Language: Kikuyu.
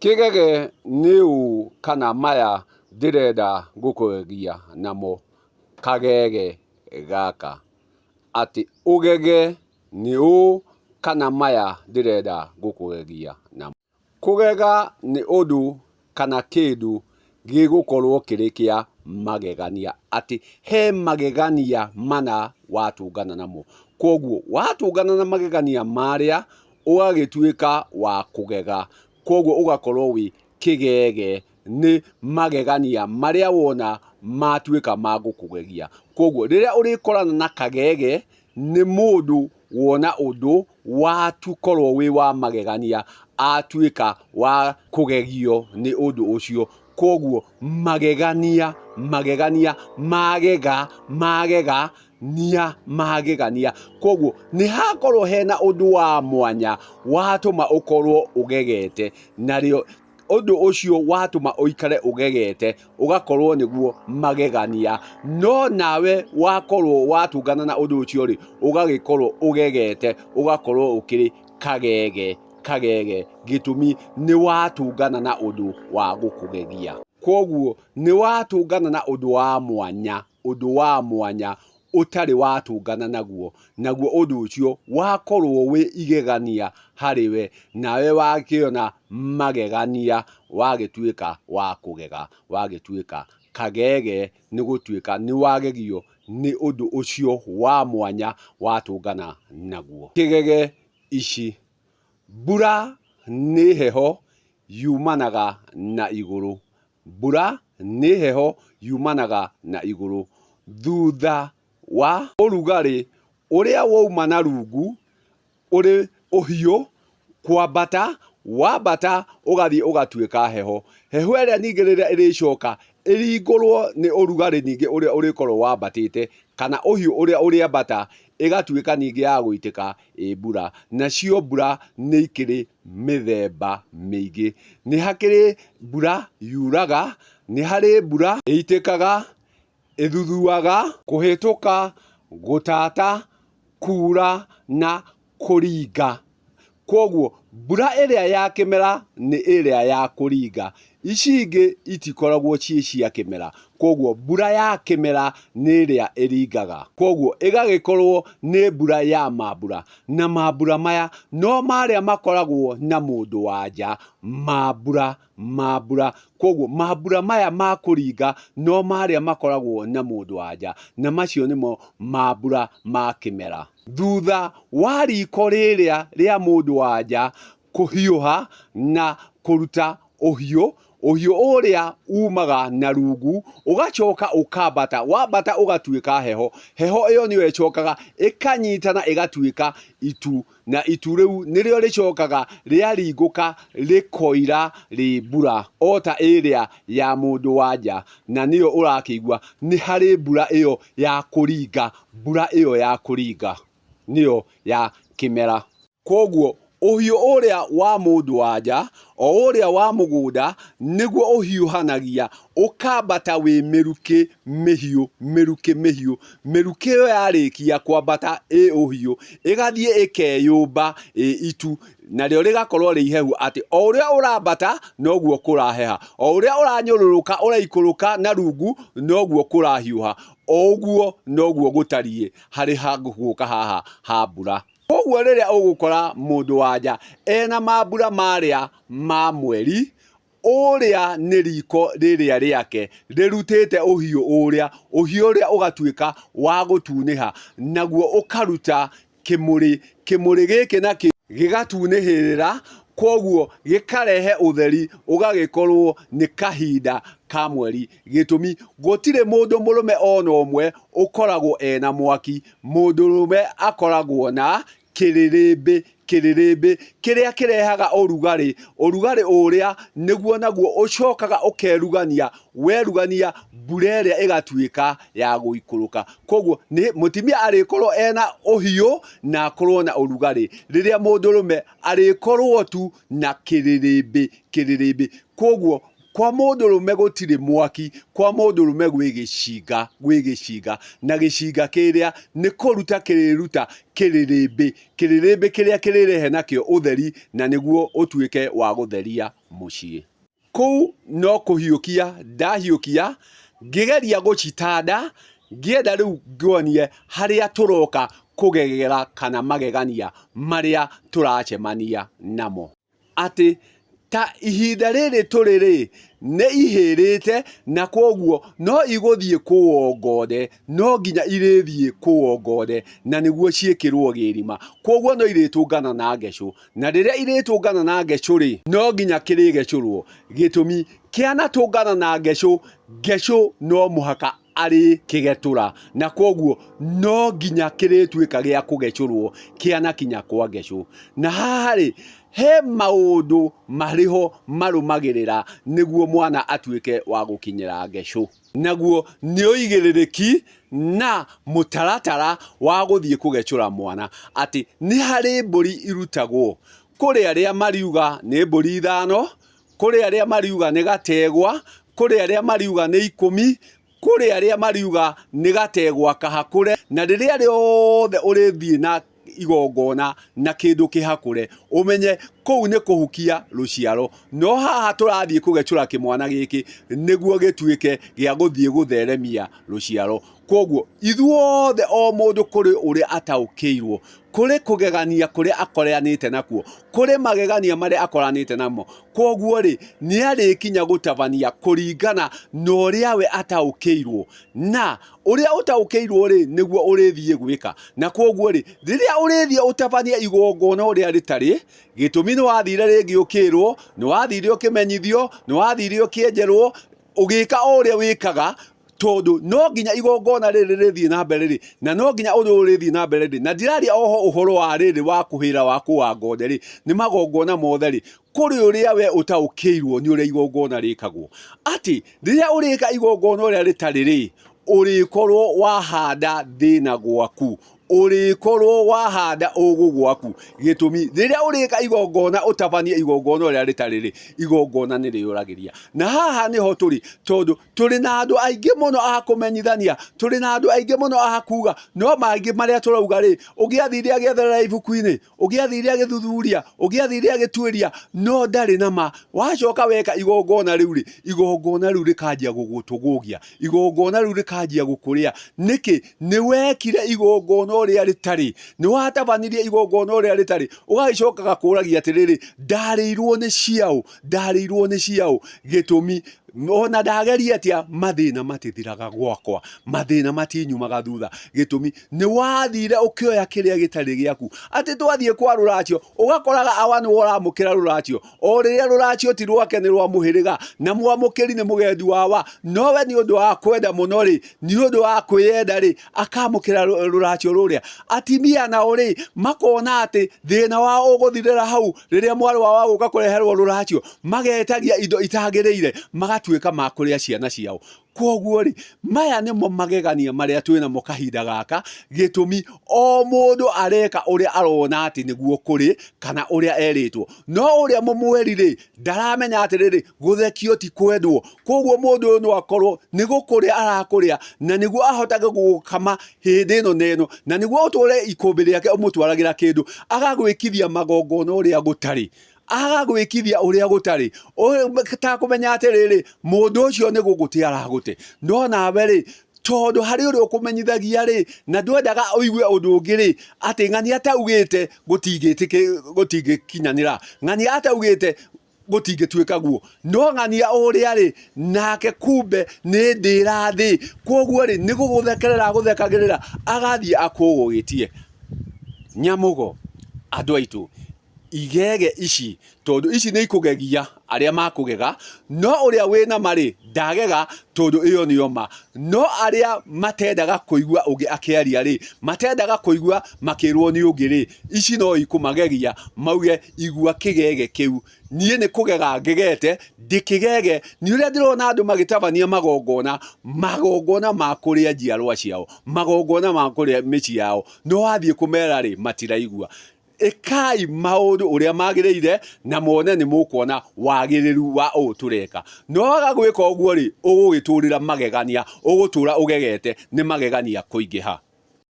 Kĩgege nĩ ũ kana maya ndĩrenda gũkũgegia namo kagege gaka. Atĩ ũgege nĩ ũ kana maya ndĩrenda gũkũgegia namo. Kũgega nĩ ũndũ kana kĩndũ gĩgũkorwo kĩrĩ kĩa magegania. Atĩ he magegania mana watũngana namo. Koguo watũngana na magegania marĩa ũgagĩtuĩka wa kũgega. Koguo ũgakorwo wĩ kĩgege nĩ magegania marĩa wona matuĩka ma gũkũgegia. Koguo rĩrĩa ũrĩkorana na kagege nĩ mũndũ wona ũndũ watukorwo wĩ wa magegania atuĩka wa kũgegio nĩ ũndũ ũcio. Koguo magegania magegania. Koguo nĩ hakorwo hena ũndũ wa mwanya watũma ũkorwo ũgegete. Narĩo ũndũ ũcio watũma ũikare ũgegete ũgakorwo nĩguo magegania. No nawe wakorwo watũngana na ũndũ ũcio rĩ, ũgagĩkorwo ũgegete, ũgakorwo ũkĩrĩ kagege. Gĩtũmi nĩ watũngana na ũndũ wa gũkũgegia. Koguo nĩ watũngana na ũndũ wa mwanya ũtarĩ watũngana naguo. Naguo ũndũ ũcio wakorwo wĩ igegania harĩwe, nawe wakĩona magegania wagĩtuĩka wa kũgega, wagĩtuĩka kagege nĩ gũtuĩka nĩ wagegio nĩ ũndũ ũcio wa mwanya watũngana naguo. Kĩgege ici: mbura nĩ heho yumanaga na igũrũ. Mbura nĩ heho yumanaga na igũrũ. Thutha wa ũrugarĩ ũrĩa wauma na rungu ũrĩ ũhiũ kwambata, wambata ũgathiĩ ũgatuĩka heho. Heho ĩrĩa ningĩ rĩrĩa ĩrĩcoka ĩringũrwo nĩ ũrugarĩ ningĩ ũrĩa ũrĩkorwo wambatĩte, kana ũhiũ ũrĩa ũrĩambata, ĩgatuĩka ningĩ ya gũitĩka ĩ mbura. Nacio mbura nĩ ikĩrĩ mĩthemba mĩingĩ. Nĩ hakĩrĩ mbura yuraga, nĩ harĩ mbura ĩitĩkaga, ĩthuthuaga, kũhĩtũka, gũtata, kuura na kũringa. Koguo mbura ĩrĩa ya kĩmera nĩ ĩrĩa ya kũringa. Ici ingĩ itikoragwo ciĩ cia kĩmera. Koguo mbura ya kĩmera nĩ ĩrĩa ĩringaga. Koguo ĩgagĩkorwo nĩ mbura ya mambura. Na mambura maya no marĩa makoragwo na mũndũ wa nja. Mambura. Koguo mambura maya ma kũringa no marĩa makoragwo na mũndũ wa nja. Na macio nĩmo mambura ma kĩmera. Thutha wa riko rĩrĩa rĩa mũndũ wa nja kũhiũha na kũruta ũhiũ ũrĩa umaga na rungu, ũgacoka ũkambata, wambata ũgatuĩka heho. Heho ĩyo nĩyo ĩcokaga ĩkanyitana ĩgatuĩka itu, na itu rĩu nĩrĩo rĩcokaga rĩaringũka rĩkoira rĩ mbura o ta ĩrĩa ya mũndũ wa nja. Na nĩyo ũrakĩigua nĩ harĩ mbura ĩyo ya kũringa. Mbura ĩyo ya kũringa nĩyo ya kĩmera. Koguo ũhiũ ũrĩa wa mũndũ wa nja, o ũrĩa wa mũgũnda, nĩguo ũhiũhanagia ũkambata wĩ mĩrukĩ mĩhiũ. Mĩrukĩ ĩyo yarĩkia kwambata ĩ ũhiũ, ĩgathiĩ ĩkeyũmba ĩ itu, narĩo rĩgakorwo rĩ ihehu. Atĩ o ũrĩa ũrambata noguo kũraheha, o ũrĩa ũranyũrũrũka ũraikũrũka na rungu noguo kũrahiũha, o ũguo noguo gũtariĩ harĩ gũka haha ha mbura. Koguo rĩrĩa ũgũkora mũndũ wa nja ena mambura marĩa ma mweri, ũrĩa nĩ riko rĩrĩa rĩake rĩrutĩte ũhiũ ũrĩa ũgatuĩka wa gũtunĩha, naguo ũkaruta kĩmũrĩ gĩkĩ na gĩgatunĩhĩrĩra. Koguo gĩkarehe ũtheri, ũgagĩkorwo nĩ kahinda ka mweri. Gĩtũmi gũtirĩ mũndũ mũrũme ona ũmwe ũkoragwo ena mwaki. Mũndũrũme akoragwo na kĩrĩrĩmbĩ kĩrĩa kĩrehaga ũrugarĩ ũrĩa nĩguo naguo ũcokaga ũkerugania. Werugania mbura ĩrĩa ĩgatuĩka ya gũikũrũka. Koguo mũtumia arĩkorwo ena ũhiũ na akorwo na ũrugarĩ, rĩrĩa mũndũrũme arĩkorwo tu na kĩrĩrĩmbĩ. Koguo kwa mũndũ rũme gũtirĩ mwaki, kwa mũndũ rũme gwĩ na gĩcinga kĩrĩa nĩ kũruta kĩrĩruta kĩrĩrĩmbĩ kĩrĩa kĩrĩrehe nakĩo ũtheri na nĩguo ũtuĩke wa gũtheria mũciĩ. Kũu no kũhiũkia ndahiũkia ngĩgeria gũcitanda ngĩenda rĩu nguonie harĩa tũroka kũgegera kana magegania marĩa tũracemania namo. Atĩ ta ihinda rĩrĩ tũrĩ nĩ ihĩrĩte na kwoguo no igũthiĩ kũwongode, no nginya irĩthiĩ kũwongode na nĩguo ciĩkĩrwo gĩrima, kwoguo no irĩtũngana na ngecũ, na rĩrĩa irĩtũngana na ngecũ no nginya kĩrĩgecũrwo. Gĩtũmi kĩanatũngana na ngecũ no mũhaka arĩ kĩgetũra, na kwoguo no nginya kĩrĩtuĩka gĩa kũgecũrwo kĩanakinya kwa ngecũ. Na haha he maũndũ marĩho marũmagĩrĩra nĩguo mwana atuĩke wa gũkinyĩra ngecũ. Naguo nĩ ũigĩrĩrĩki na mũtaratara wa gũthiĩ kũgecũra mwana. Atĩ nĩ harĩ mbũri irutagwo, kũrĩ arĩa mariuga nĩ mbũri 5, kũrĩ arĩa mariuga nĩ gategwa, kũrĩ arĩa mariuga nĩ 10, kũrĩ arĩa mariuga nĩ gategwa kahakũre. Na rĩrĩa rĩothe ũrĩthiĩ na igongona na kĩndũ kĩhakũre, ũmenye kũu nĩ kũhukia rũciaro. No haha tũrathiĩ kũgecũra kĩmwana gĩkĩ nĩguo gĩtuĩke gĩa gũthiĩ gũtheremia rũciaro. Kwoguo ithuothe o mũndũ kũrĩ ũrĩa ataũkĩirwo, kũrĩ kũgegania kũrĩa akoranĩte nakuo, kũrĩ magegania marĩa akoranĩte namo. Kwoguo nĩ arĩkinya gũtabania kũringana na ũrĩa we ataũkĩirwo, na ũrĩa ũtaũkĩirwo nĩguo ũrĩthiĩ gwĩka. Na kwoguo rĩrĩa ũrĩthiĩ ũtabania igongona ũrĩa rĩtarĩ, gĩtũmi nĩ wathire rĩngĩ ũkĩrwo, nĩ wathire ũkĩmenyithio, nĩ wathire ũkĩenjerwo, ũgĩka o ũrĩa wĩkaga, tondũ no nginya igongona rĩrĩ rĩthiĩ na mbere na no nginya ũndũ ũrĩthiĩ na mbere na ndiraria oho ũhoro wa rĩrĩ wa kũhĩra wa kũwangode nĩ magongona mothe kũrĩ ũrĩa we ũtaũkĩirwo nĩ ũrĩa igongona rĩkagwo. Atĩ rĩrĩa ũrĩka igongona ũrĩa rĩtarĩ ũrĩkorwo wahanda thĩna gwaku, ũrĩkorwo wahanda ũgũ gwaku. Gĩtũmi rĩrĩa ũrĩka igongona ũtabanie igongona ũrĩa rĩtarĩ igongona nĩ rĩũragĩria. Na haha nĩho tondũ tũrĩ na andũ aingĩ mũno a kũmenyithania, tũrĩ na andũ aingĩ mũno a kuga, no mangĩ marĩa tũrauga ũgĩathire agĩetherera ibuku-inĩ, ũgĩathire agĩthuthuria, ũgĩathire agĩtuĩria, no ndarĩ nama. Wacoka weka igongona rĩu igongona rĩu rĩkanjia gũgũtũgũgia, igongona rĩu rĩkanjia gũkũrĩa. Nĩkĩ? Nĩ wekire igongona ũrĩa rĩtarĩ, nĩ watabanirie igongona ũrĩa rĩtarĩ, ũgagĩcoka gakũragia atĩrĩrĩ, ndarĩirwo nĩ ciaũ. Gĩtũmi ona ndageria atĩa mathĩna matithiraga gwakwa, mathĩna matinyumaga thutha. Gĩtũmi nĩ wathire ũkĩoya kĩrĩa gĩtarĩ gĩaku. Atĩ twathiĩ kwa rũracio ũgakoraga awa nĩ ũramũkĩra rũracio, o rĩrĩa rũracio ti rwake nĩ rwa mũhĩrĩga, na mwamũkĩri nĩ mũgendi wawa, nowe nĩ ũndũ wa kwenda mũno nĩ ũndũ wa kwĩyenda akamũkĩra rũracio rũrĩa. Atimia nao makona atĩ thĩna wao ũgũthirĩra hau rĩrĩa mwarĩ wao gũka kũreherwo rũracio, magetagia indo itagĩrĩire, magatuĩka ma kũrĩa ciana ciao. Kwoguo maya nĩmo magegania marĩa twĩnamo kahinda gaka. Gĩtũmi o mũndũ areka ũrĩa arona atĩ nĩguo kũrĩ kana ũrĩa erĩtwo, no ũrĩa mũmweri ndaramenya atĩrĩrĩ gũthekio ti kwendwo. Kwoguo mũndũ ũyũ no akorwo nĩ gũkũrĩa arakũrĩa na nĩguo ahotage gũkama hĩndĩ ĩno na ĩno, na nĩguo ũtũre ikũmbĩ rĩake ũmũtwaragĩra kĩndũ, agagwĩkithia magongona ũrĩa gũtarĩ, agagwĩkithia ũrĩa gũtarĩ, takũmenya atĩrĩrĩ mũndũ ũcio nĩ gũgũte aragũte. No nawe tondũ harĩ ũrĩa ũkũmenyithagia na ndwendaga ũigue ũndũ ũngĩ atĩ ng'ania ataugĩte gũtingĩkinyanĩra, ng'ania ataugĩte gũtingĩtuĩka guo, no ng'ania ũrĩa nake kumbe nĩ ndĩra thĩ. Kwoguo nĩ gũgũthekerera gũthekagĩrĩra, agathiĩ akũgũgĩtie. Nyamũgo andũ aitũ, igege ici tondũ ici nĩ ikũgegia arĩa makũgega, no ũrĩa wĩna marĩ ndagega tondũ ĩyo nĩyo ma. No arĩa matendaga kũigua ũngĩ akĩaria matendaga kũigua makĩrwo nĩ ũngĩ ici no ikũmagegia, mauge igua kĩgege kĩu. Niĩ nĩ kũgega ngegete, ndĩkĩgege nĩ ũrĩa ndĩrona andũ magĩtabania magongona ma kũrĩa njiarwa ciao, magongona ma kũrĩa mĩciĩ yao, no wathiĩ kũmera matiraigua. Ekai maundu uria magirire na muone ni mukuona wagiriru wa tureka. No waga gwika uguo ri ugugiturira magegania, ugutura ugegete ni magegania kuingiha.